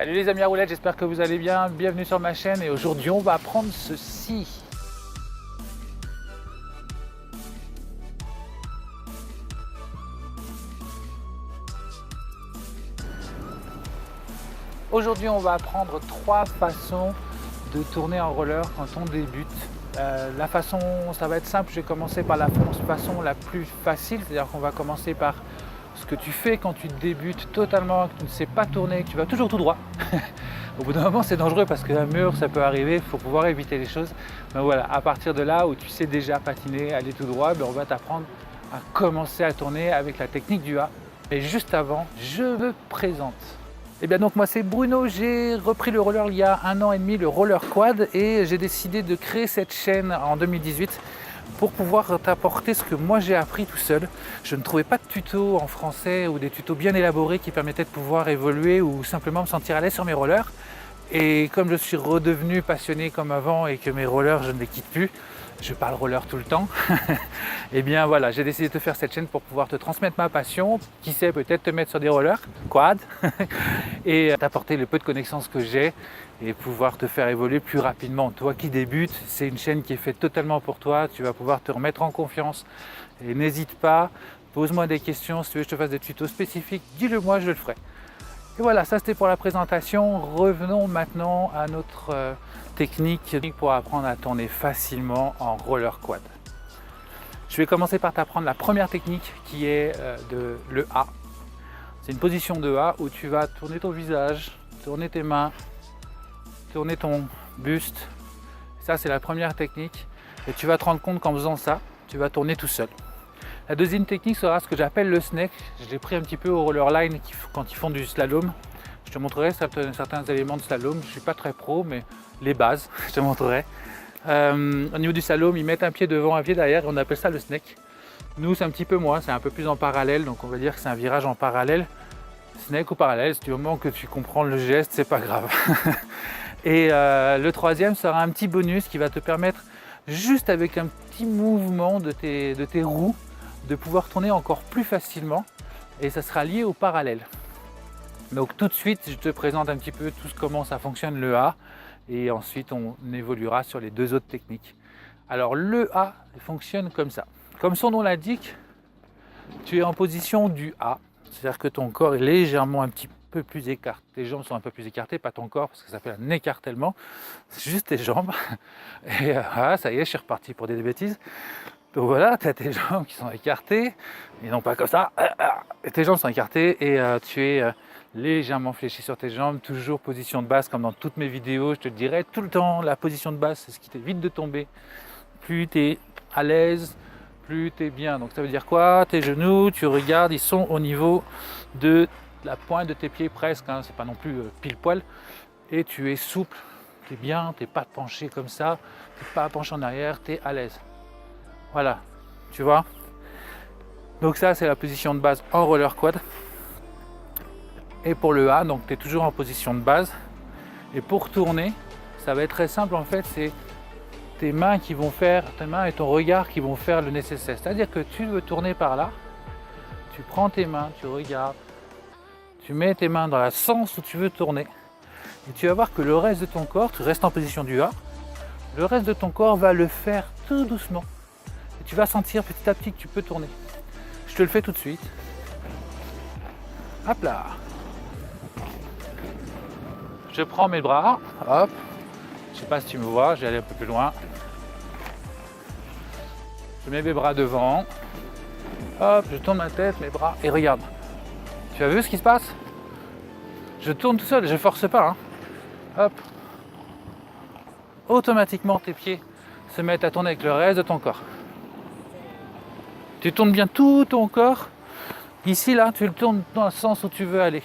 Salut les amis à roulettes, j'espère que vous allez bien, bienvenue sur ma chaîne et aujourd'hui on va apprendre ceci. Aujourd'hui on va apprendre 3 façons de tourner en roller quand on débute. La façon, ça va être simple, je vais commencer par la façon la plus facile, c'est-à-dire qu'on va commencer par ce que tu fais quand tu débutes totalement, que tu ne sais pas tourner, que tu vas toujours tout droit. Au bout d'un moment c'est dangereux parce qu'un mur ça peut arriver, il faut pouvoir éviter les choses. Mais voilà, à partir de là où tu sais déjà patiner, aller tout droit, on va t'apprendre à commencer à tourner avec la technique du A. Et juste avant, je me présente. Et bien donc moi c'est Bruno, j'ai repris le roller il y a 1 an et demi, le roller quad, et j'ai décidé de créer cette chaîne en 2018 pour pouvoir t'apporter ce que moi j'ai appris tout seul. Je ne trouvais pas de tutos en français ou des tutos bien élaborés qui permettaient de pouvoir évoluer ou simplement me sentir à l'aise sur mes rollers. Et comme je suis redevenu passionné comme avant et que mes rollers je ne les quitte plus, je parle roller tout le temps, et bien voilà, j'ai décidé de faire cette chaîne pour pouvoir te transmettre ma passion, qui sait peut-être te mettre sur des rollers quad et t'apporter le peu de connaissances que j'ai et pouvoir te faire évoluer plus rapidement. Toi qui débutes, c'est une chaîne qui est faite totalement pour toi, tu vas pouvoir te remettre en confiance et n'hésite pas, pose-moi des questions, si tu veux que je te fasse des tutos spécifiques, dis-le moi, je le ferai. Et voilà, ça c'était pour la présentation. Revenons maintenant à notre technique pour apprendre à tourner facilement en roller quad. Je vais commencer par t'apprendre la première technique qui est le A. C'est une position de A où tu vas tourner ton visage, tourner tes mains, tourner ton buste. Ça c'est la première technique et tu vas te rendre compte qu'en faisant ça, tu vas tourner tout seul. La deuxième technique sera ce que j'appelle le snake. Je l'ai pris un petit peu au roller line quand ils font du slalom. Je te montrerai certains éléments de slalom. Je ne suis pas très pro, mais les bases, je te montrerai. Au niveau du slalom, ils mettent un pied devant, un pied derrière, et on appelle ça le snake. Nous, c'est un petit peu moins, c'est un peu plus en parallèle, donc on va dire que c'est un virage en parallèle. Snake ou parallèle, c'est du moment que tu comprends le geste, c'est pas grave. Et le troisième sera un petit bonus qui va te permettre, juste avec un petit mouvement de tes roues, de pouvoir tourner encore plus facilement, et ça sera lié au parallèle. Donc tout de suite je te présente un petit peu comment ça fonctionne le A, et ensuite on évoluera sur les 2 autres techniques. Alors le A fonctionne comme ça, comme son nom l'indique, tu es en position du A, c'est-à-dire que ton corps est légèrement un petit peu plus écarté, tes jambes sont un peu plus écartées, pas ton corps parce que ça s'appelle un écartèlement, c'est juste tes jambes. Et voilà, ça y est, je suis reparti pour des bêtises. Donc voilà, tu as tes jambes qui sont écartées, et non pas comme ça, et tes jambes sont écartées et tu es légèrement fléchi sur tes jambes, toujours position de base comme dans toutes mes vidéos, je te dirai tout le temps, la position de base c'est ce qui t'évite de tomber. Plus tu es à l'aise, plus tu es bien. Donc ça veut dire quoi? Tes genoux, tu regardes, ils sont au niveau de la pointe de tes pieds presque, hein, c'est pas non plus pile poil, et tu es souple, tu es bien, tu n'es pas penché comme ça, tu n'es pas penché en arrière, tu es à l'aise. Voilà, tu vois. Donc ça c'est la position de base en roller quad. Et pour le A, donc tu es toujours en position de base. Et pour tourner, ça va être très simple en fait, c'est tes mains et ton regard qui vont faire le nécessaire. C'est-à-dire que tu veux tourner par là, tu prends tes mains, tu regardes, tu mets tes mains dans le sens où tu veux tourner. Et tu vas voir que le reste de ton corps, tu restes en position du A, le reste de ton corps va le faire tout doucement. Et tu vas sentir petit à petit que tu peux tourner. Je te le fais tout de suite. Hop là. Je prends mes bras, hop. Je sais pas si tu me vois, je vais aller un peu plus loin. Je mets mes bras devant. Hop, je tourne ma tête, mes bras, et regarde. Tu as vu ce qui se passe? Je tourne tout seul, je force pas. Hein. Hop. Automatiquement, tes pieds se mettent à tourner avec le reste de ton corps. Tu tournes bien tout ton corps. Ici, là, tu le tournes dans le sens où tu veux aller.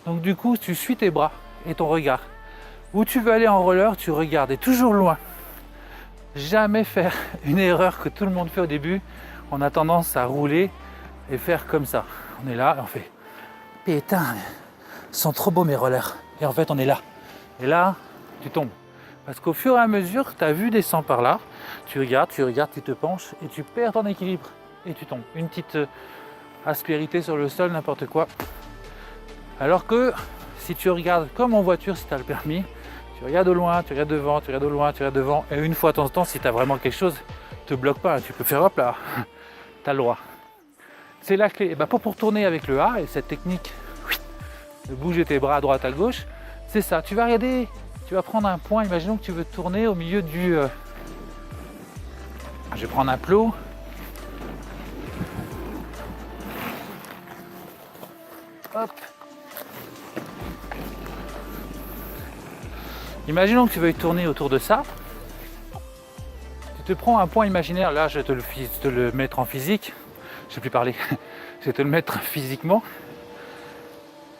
Donc du coup, tu suis tes bras et ton regard. Où tu veux aller en roller, tu regardes, et toujours loin. Jamais faire une erreur que tout le monde fait au début. On a tendance à rouler et faire comme ça. On est là et on fait « Putain, ils sont trop beaux mes rollers ». Et en fait, on est là. Et là, tu tombes. Parce qu'au fur et à mesure, ta vue descend par là. Tu regardes, tu te penches et tu perds ton équilibre. Et tu tombes. Une petite aspérité sur le sol, n'importe quoi. Alors que Si tu regardes comme en voiture, si tu as le permis, tu regardes au loin, tu regardes devant, tu regardes au loin, tu regardes devant, et une fois de temps en temps, si tu as vraiment quelque chose, te bloque pas, tu peux faire hop là, tu as le droit. C'est la clé. Et bah pour tourner avec le A et cette technique de bouger tes bras à droite à gauche, c'est ça. Tu vas regarder, tu vas prendre un point, imaginons que tu veux tourner au milieu du... Je vais prendre un plot. Hop. Imaginons que tu veuilles tourner autour de ça. Tu te prends un point imaginaire, là je vais te le mettre en physique. Je ne sais plus parler, je vais te le mettre physiquement.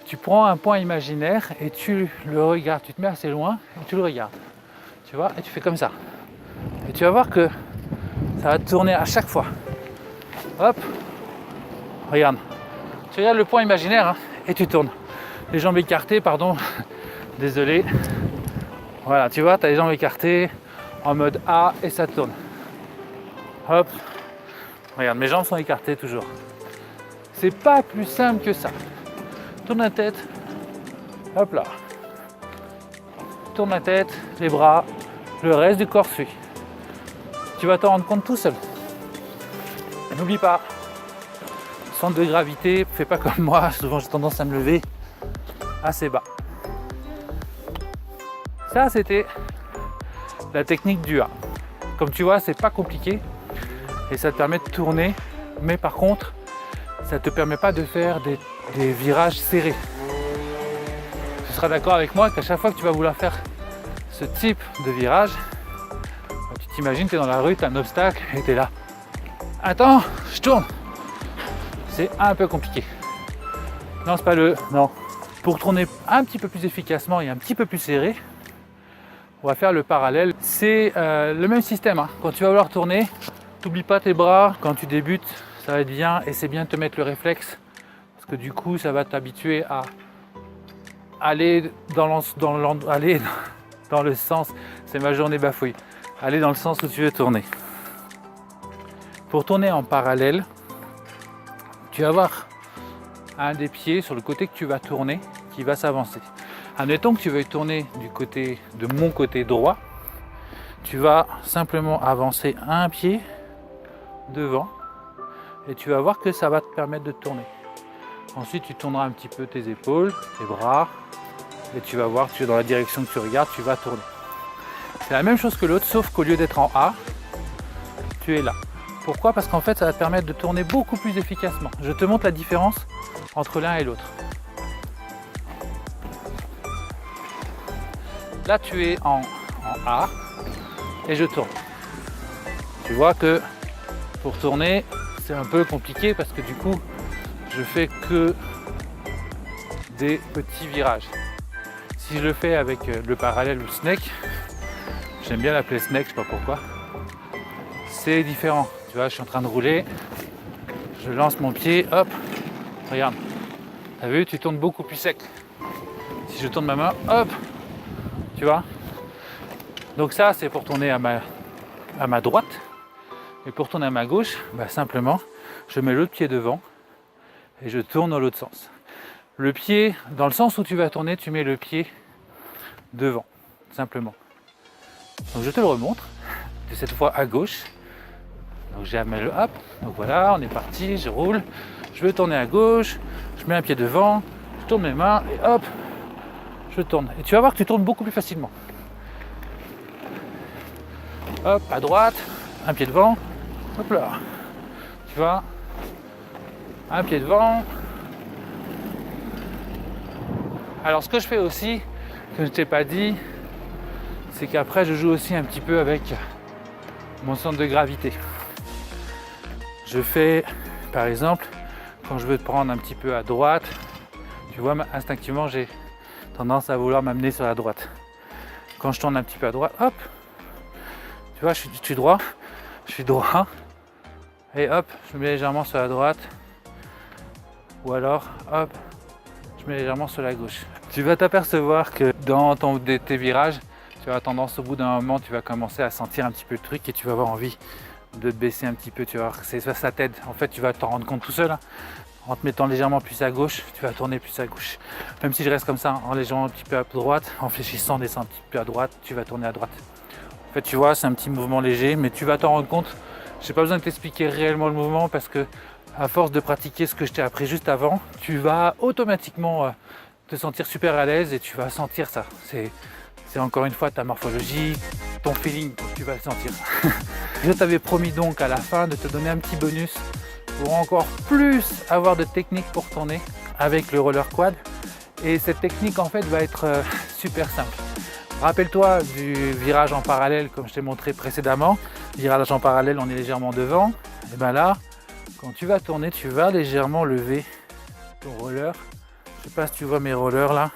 Tu prends un point imaginaire et tu le regardes, tu te mets assez loin et tu le regardes. Tu vois, et tu fais comme ça. Et tu vas voir que ça va tourner à chaque fois. Hop, regarde. Tu regardes le point imaginaire hein, et tu tournes. Les jambes écartées, pardon, désolé. Voilà, tu vois, tu as les jambes écartées en mode A et ça tourne. Hop, regarde, mes jambes sont écartées toujours. C'est pas plus simple que ça. Tourne la tête, hop là. Tourne la tête, les bras, le reste du corps suit. Tu vas t'en rendre compte tout seul. N'oublie pas, centre de gravité, fais pas comme moi, souvent j'ai tendance à me lever assez bas. Ça c'était la technique du A. Comme tu vois, c'est pas compliqué et ça te permet de tourner, mais par contre, ça te permet pas de faire des virages serrés. Tu seras d'accord avec moi qu'à chaque fois que tu vas vouloir faire ce type de virage, tu t'imagines, tu es dans la rue, tu as un obstacle et tu es là. Attends, je tourne. C'est un peu compliqué. Non, c'est pas le... Non. Pour tourner un petit peu plus efficacement et un petit peu plus serré, on va faire le parallèle. C'est le même système. Hein. Quand tu vas vouloir tourner, n'oublie pas tes bras. Quand tu débutes, ça va être bien et c'est bien de te mettre le réflexe. Parce que du coup, ça va t'habituer à aller dans le sens, c'est ma journée bafouille, aller dans le sens où tu veux tourner. Pour tourner en parallèle, tu vas avoir un des pieds sur le côté que tu vas tourner qui va s'avancer. Admettons que tu veuilles tourner du côté de mon côté droit, tu vas simplement avancer un pied devant et tu vas voir que ça va te permettre de tourner. Ensuite, tu tourneras un petit peu tes épaules, tes bras et tu vas voir que tu es dans la direction que tu regardes, tu vas tourner. C'est la même chose que l'autre, sauf qu'au lieu d'être en A, tu es là. Pourquoi? Parce qu'en fait, ça va te permettre de tourner beaucoup plus efficacement. Je te montre la différence entre l'un et l'autre. Là, tu es en A et je tourne. Tu vois que pour tourner, c'est un peu compliqué parce que du coup, je fais que des petits virages. Si je le fais avec le parallèle ou le snake, j'aime bien l'appeler snake, je sais pas pourquoi, c'est différent. Tu vois, je suis en train de rouler, je lance mon pied, hop, regarde. T'as vu, tu tournes beaucoup plus sec. Si je tourne ma main, hop, tu vois. Donc ça, c'est pour tourner à ma droite. Et pour tourner à ma gauche, bah, simplement, je mets l'autre pied devant et je tourne dans l'autre sens. Le pied, dans le sens où tu vas tourner, tu mets le pied devant, simplement. Donc je te le remontre, de cette fois à gauche. Donc j'ai mis le hop, donc voilà, on est parti, je roule, je veux tourner à gauche, je mets un pied devant, je tourne mes mains et hop, je tourne. Et tu vas voir que tu tournes beaucoup plus facilement. Hop, à droite, un pied devant, hop là, tu vois, un pied devant. Alors ce que je fais aussi, que je ne t'ai pas dit, c'est qu'après je joue aussi un petit peu avec mon centre de gravité. Je fais, par exemple, quand je veux te prendre un petit peu à droite, tu vois, instinctivement j'ai tendance à vouloir m'amener sur la droite. Quand je tourne un petit peu à droite, hop, tu vois, je suis droit, et hop, je me mets légèrement sur la droite, ou alors, hop, je mets légèrement sur la gauche. Tu vas t'apercevoir que dans tes virages, tu as tendance au bout d'un moment, tu vas commencer à sentir un petit peu le truc et tu vas avoir envie de te baisser un petit peu, tu vas voir, ça t'aide. En fait, tu vas t'en rendre compte tout seul. Hein. en te mettant légèrement plus à gauche, tu vas tourner plus à gauche. Même si je reste comme ça, en légèrement un petit peu à droite, en fléchissant, en descendant un petit peu à droite, tu vas tourner à droite. En fait, tu vois, c'est un petit mouvement léger, mais tu vas t'en rendre compte. J'ai pas besoin de t'expliquer réellement le mouvement parce que à force de pratiquer ce que je t'ai appris juste avant, tu vas automatiquement te sentir super à l'aise et tu vas sentir ça. C'est encore une fois ta morphologie, ton feeling, tu vas le sentir. Je t'avais promis donc à la fin de te donner un petit bonus pour encore plus avoir de technique pour tourner avec le roller quad. Et cette technique en fait va être super simple. Rappelle-toi du virage en parallèle comme je t'ai montré précédemment. Virage en parallèle, on est légèrement devant. Et bien là, quand tu vas tourner, tu vas légèrement lever ton roller. Je sais pas si tu vois mes rollers là.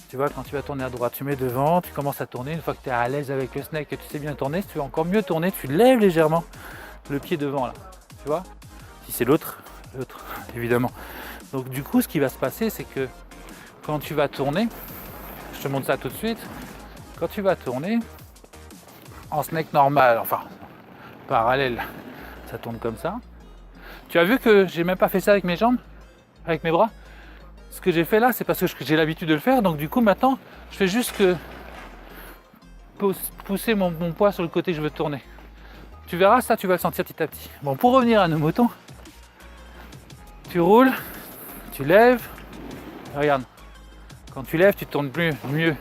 Tu vois, quand tu vas tourner à droite, tu mets devant, tu commences à tourner. Une fois que tu es à l'aise avec le snake et que tu sais bien tourner, si tu veux encore mieux tourner, tu lèves légèrement le pied devant là. Tu vois? Si c'est l'autre, évidemment. Donc du coup, ce qui va se passer, c'est que quand tu vas tourner, je te montre ça tout de suite, quand tu vas tourner, en snake normal, enfin parallèle, ça tourne comme ça. Tu as vu que j'ai même pas fait ça avec mes jambes, avec mes bras. Ce que j'ai fait là, c'est parce que j'ai l'habitude de le faire. Donc du coup, maintenant, je fais juste que pousser mon poids sur le côté que je veux tourner. Tu verras, ça, tu vas le sentir petit à petit. Bon, pour revenir à nos motos, tu roules, tu lèves. Regarde, quand tu lèves, tu tournes mieux.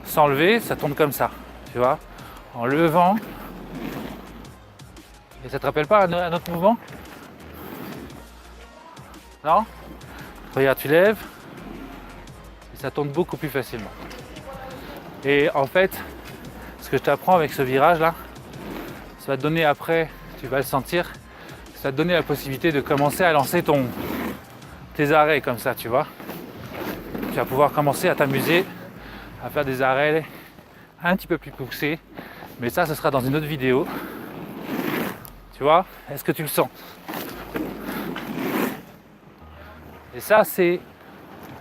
Sans lever, ça tourne comme ça. Tu vois, en levant. Et ça te rappelle pas un autre mouvement? Non? Regarde, tu lèves et ça tourne beaucoup plus facilement. Et en fait, ce que je t'apprends avec ce virage là, ça va te donner après, tu vas le sentir, ça va te donner la possibilité de commencer à lancer tes arrêts comme ça, tu vois. Tu vas pouvoir commencer à t'amuser à faire des arrêts un petit peu plus poussés, mais ça, ce sera dans une autre vidéo. Tu vois, est-ce que tu le sens? Et ça, c'est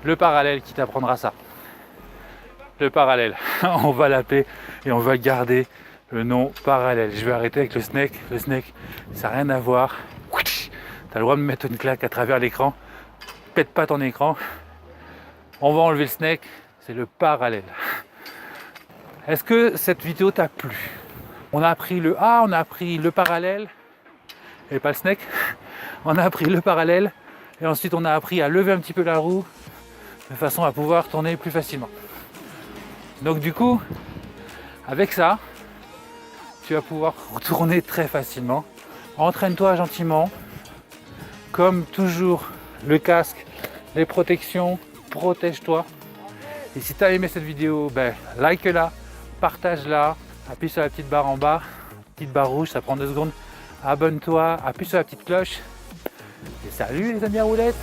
le parallèle qui t'apprendra ça. Le parallèle. On va l'appeler et on va garder le nom parallèle. Je vais arrêter avec le snake. Le snake, ça n'a rien à voir. Tu as le droit de me mettre une claque à travers l'écran. Pète pas ton écran. On va enlever le snake. C'est le parallèle. Est-ce que cette vidéo t'a plu? On a appris le A, on a appris le parallèle. Et pas le snake. On a appris le parallèle. Et ensuite, on a appris à lever un petit peu la roue de façon à pouvoir tourner plus facilement. Donc du coup, avec ça, tu vas pouvoir tourner très facilement. Entraîne-toi gentiment. Comme toujours, le casque, les protections, protège-toi. Et si tu as aimé cette vidéo, like-la, partage-la, appuie sur la petite barre en bas, petite barre rouge, ça prend 2 secondes. Abonne-toi, appuie sur la petite cloche. Et salut les amis à roulettes!